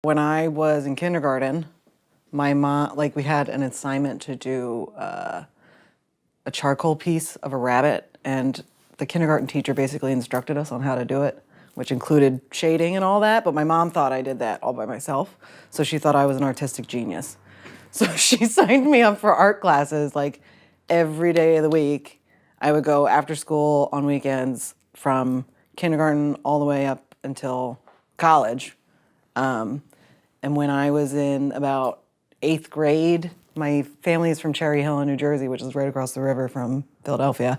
When I was in kindergarten, my mom, we had an assignment to do a charcoal piece of a rabbit, and the kindergarten teacher basically instructed us on how to do it, which included shading and all that, but my mom thought I did that all by myself, so she thought I was an artistic genius. So she signed me up for art classes every day of the week. I would go after school on weekends from kindergarten all the way up until college. And when I was in about 8th grade, my family is from Cherry Hill in New Jersey, which is right across the river from Philadelphia.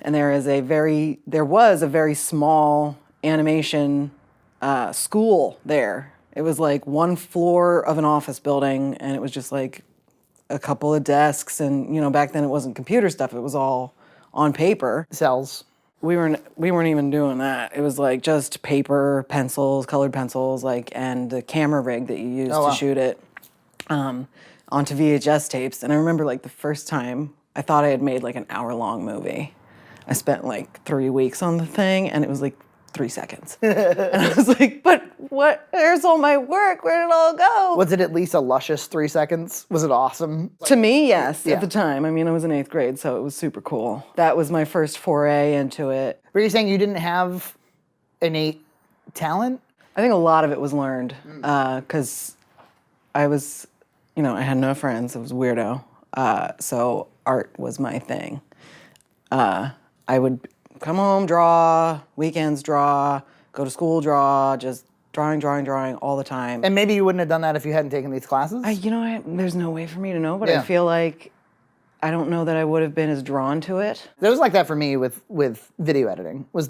And there was a very small animation school there. It was like one floor of an office building, and it was just like a couple of desks. And back then it wasn't computer stuff; it was all on paper. Cells. We weren't even doing that. It was just paper, pencils, colored pencils, and the camera rig that you used to shoot it onto VHS tapes. And I remember the first time I thought I had made an hour-long movie. I spent 3 weeks on the thing, and it was 3 seconds. And I was but what? There's all my work. Where did it all go? Was it at least a luscious 3 seconds? Was it awesome? To me, yes, at the time. I mean, I was in 8th grade, so it was super cool. That was my first foray into it. Were you saying you didn't have innate talent? I think a lot of it was learned, because I was, I had no friends. I was a weirdo. So art was my thing. I would come home, draw, weekends draw, go to school, draw, just drawing all the time. And maybe you wouldn't have done that if you hadn't taken these classes? There's no way for me to know, but Yeah. I feel I don't know that I would have been as drawn to it. It was like that for me with video editing. It was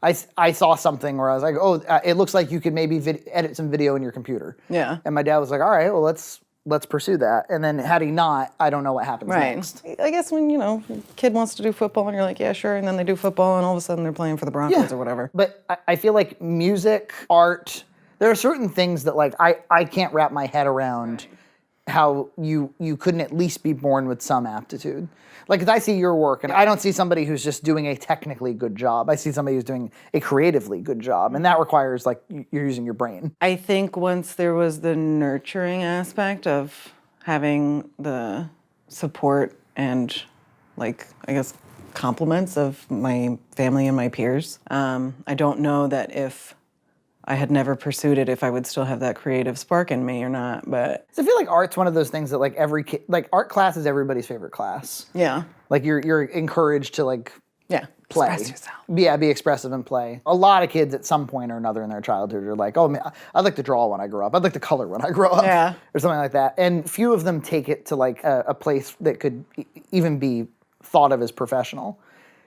I saw something where I was it looks like you could maybe edit some video in your computer. Yeah. And my dad was like, all right, well, let's pursue that. And then had he not, I don't know what happens next. I guess when, a kid wants to do football and you're like, yeah, sure. And then they do football and all of a sudden they're playing for the Broncos or whatever. But I feel like music, art, there are certain things that I can't wrap my head around how you couldn't at least be born with some aptitude. As I see your work, and I don't see somebody who's just doing a technically good job. I see somebody who's doing a creatively good job, and that requires you're using your brain. I think once there was the nurturing aspect of having the support and I guess compliments of my family and my peers, I don't know that if I had never pursued it, if I would still have that creative spark in me or not, but... So I feel like art's one of those things that every kid, art class is everybody's favorite class. Yeah. You're encouraged to play. Express yourself. Yeah, be expressive and play. A lot of kids at some point or another in their childhood are oh, man, I'd like to draw when I grow up. I'd like to color when I grow up. Yeah. Or something like that. And few of them take it to a place that could even be thought of as professional.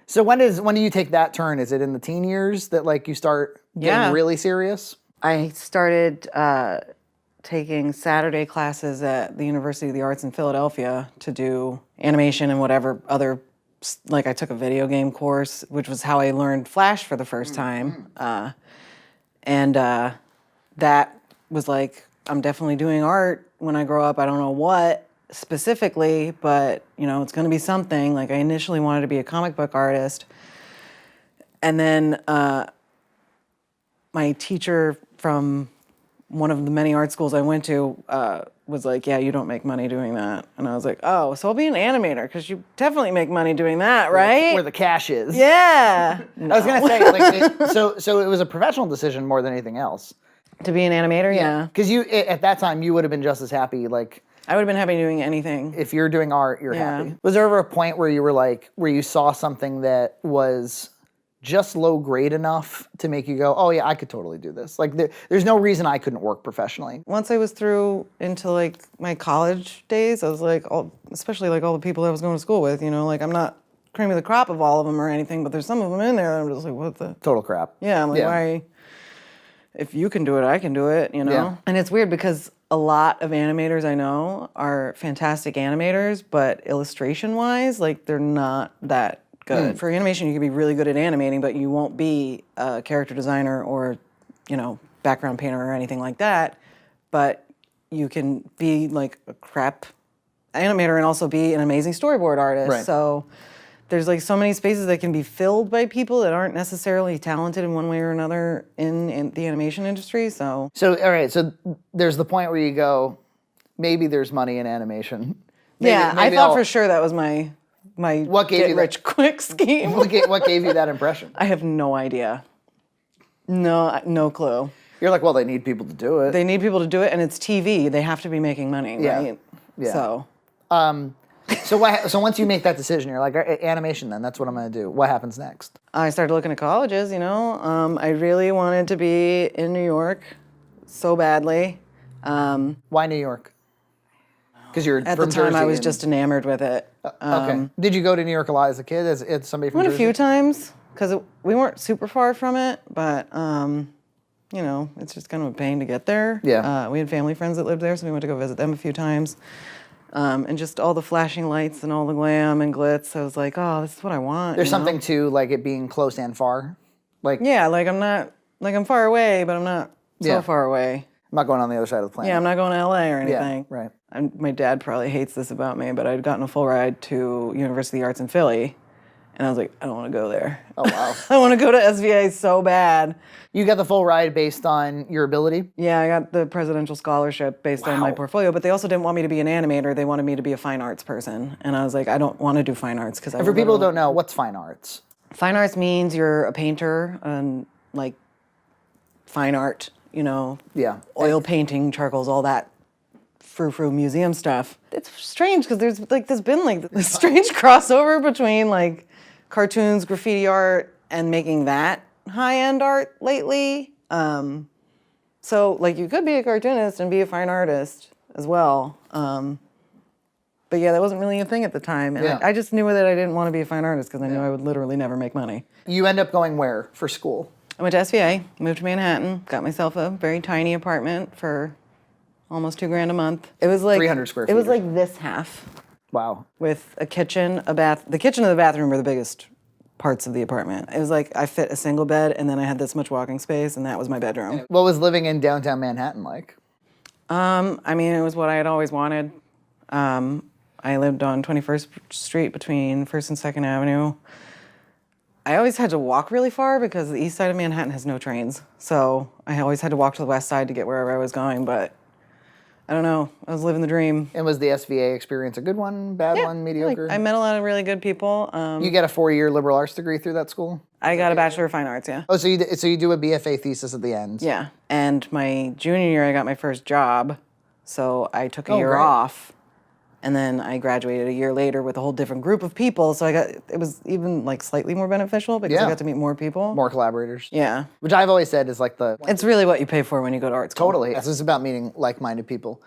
So when do you take that turn? Is it in the teen years that you start getting really serious? I started taking Saturday classes at the University of the Arts in Philadelphia to do animation and whatever other, I took a video game course, which was how I learned Flash for the first time. And that was I'm definitely doing art when I grow up. I don't know what specifically, but it's going to be something. I initially wanted to be a comic book artist, and then my teacher from one of the many art schools I went to was yeah, you don't make money doing that. And I was oh, so I'll be an animator, because you definitely make money doing that, right? Where the cash is. Yeah. No. I was going to say, so it was a professional decision more than anything else. To be an animator, yeah. Because at that time, you would have been just as happy, I would have been happy doing anything. If you're doing art, you're happy. Was there ever a point where you were where you saw something that was just low grade enough to make you go, oh yeah, I could totally do this? There's no reason I couldn't work professionally. Once I was through into my college days, I was especially all the people I was going to school with, I'm not cream of the crop of all of them or anything, but there's some of them in there that I'm just what the? Total crap. Yeah, I'm why? If you can do it, I can do it, Yeah. And it's weird because a lot of animators I know are fantastic animators, but illustration-wise, they're not that good. For animation, you can be really good at animating, but you won't be a character designer or, background painter or anything like that. But you can be a crap animator and also be an amazing storyboard artist. Right. So there's like so many spaces that can be filled by people that aren't necessarily talented in one way or another in the animation industry. So all right, so there's the point where you go, maybe there's money in animation. yeah, I maybe thought I'll- for sure that was my What gave get you that- rich quick scheme. what gave you that impression? I have no idea. No clue. You're like, well, they need people to do it. They need people to do it, and it's TV. They have to be making money, Yeah. right? Yeah. So So once you make that decision, you're like, animation then, that's what I'm going to do. What happens next? I started looking at colleges, I really wanted to be in New York so badly. Why New York? Because you're At from the time, Jersey I was and- just enamored with it. Okay. Did you go to New York a lot as a kid? As somebody from Went a Jersey? few times, because we weren't super far from it, but, it's just kind of a pain to get there. Yeah. We had family friends that lived there, so we went to go visit them a few times. And just all the flashing lights and all the glam and glitz, I was like, oh, this is what I want. There's you know? something to like it being close and far. Like, Yeah, like I'm far away, but I'm not so Yeah. far away. I'm not going on the other side of the planet. Yeah, I'm not going to LA or Yeah, anything. right. My dad probably hates this about me, but I'd gotten a full ride to University of the Arts in Philly, and I was like, I don't want to go there. Oh, wow. I want to go to SVA so bad. You got the full ride based on your ability? Yeah, I got the presidential scholarship based on my portfolio, but they also didn't want me to be an animator. They wanted me to be a fine arts person, and I was like, I don't want to do fine arts because For people who don't know, what's fine arts? Fine arts means you're a painter and like fine art, Yeah. oil painting, charcoals, all that frou-frou museum stuff. It's strange because there's been like this strange crossover between like cartoons, graffiti art, and making that high-end art lately. So like you could be a cartoonist and be a fine artist as well. But yeah, that wasn't really a thing at the time. And Yeah. I just knew that I didn't want to be a fine artist because I knew I would literally never make money. You end up going where for school? I went to SVA, moved to Manhattan, got myself a very tiny apartment for almost $2,000 a month. It was like 300 square It was feet or like this half Wow. with a kitchen, a bath. The kitchen and the bathroom were the biggest parts of the apartment. It was like I fit a single bed, and then I had this much walking space, and that was my bedroom. What was living in downtown Manhattan like? I mean, it was what I had always wanted. I lived on 21st Street between 1st and 2nd Avenue. I always had to walk really far because the east side of Manhattan has no trains. So I always had to walk to the west side to get wherever I was going, but I don't know. I was living the dream. And was the SVA experience a good one, bad one, mediocre? I met a lot of really good people. You get a 4-year liberal arts degree through that school? I got a Bachelor of Fine Arts, yeah. Oh, so you do a BFA thesis at the end? Yeah. And my junior year, I got my first job. So I took a year great. off. And then I graduated a year later with a whole different group of people. So it was even like slightly more beneficial because Yeah. I got to meet more people. More collaborators? Yeah. Which I've always said is like the... It's really what you pay for when you go to art school. Totally. This is about meeting like-minded people.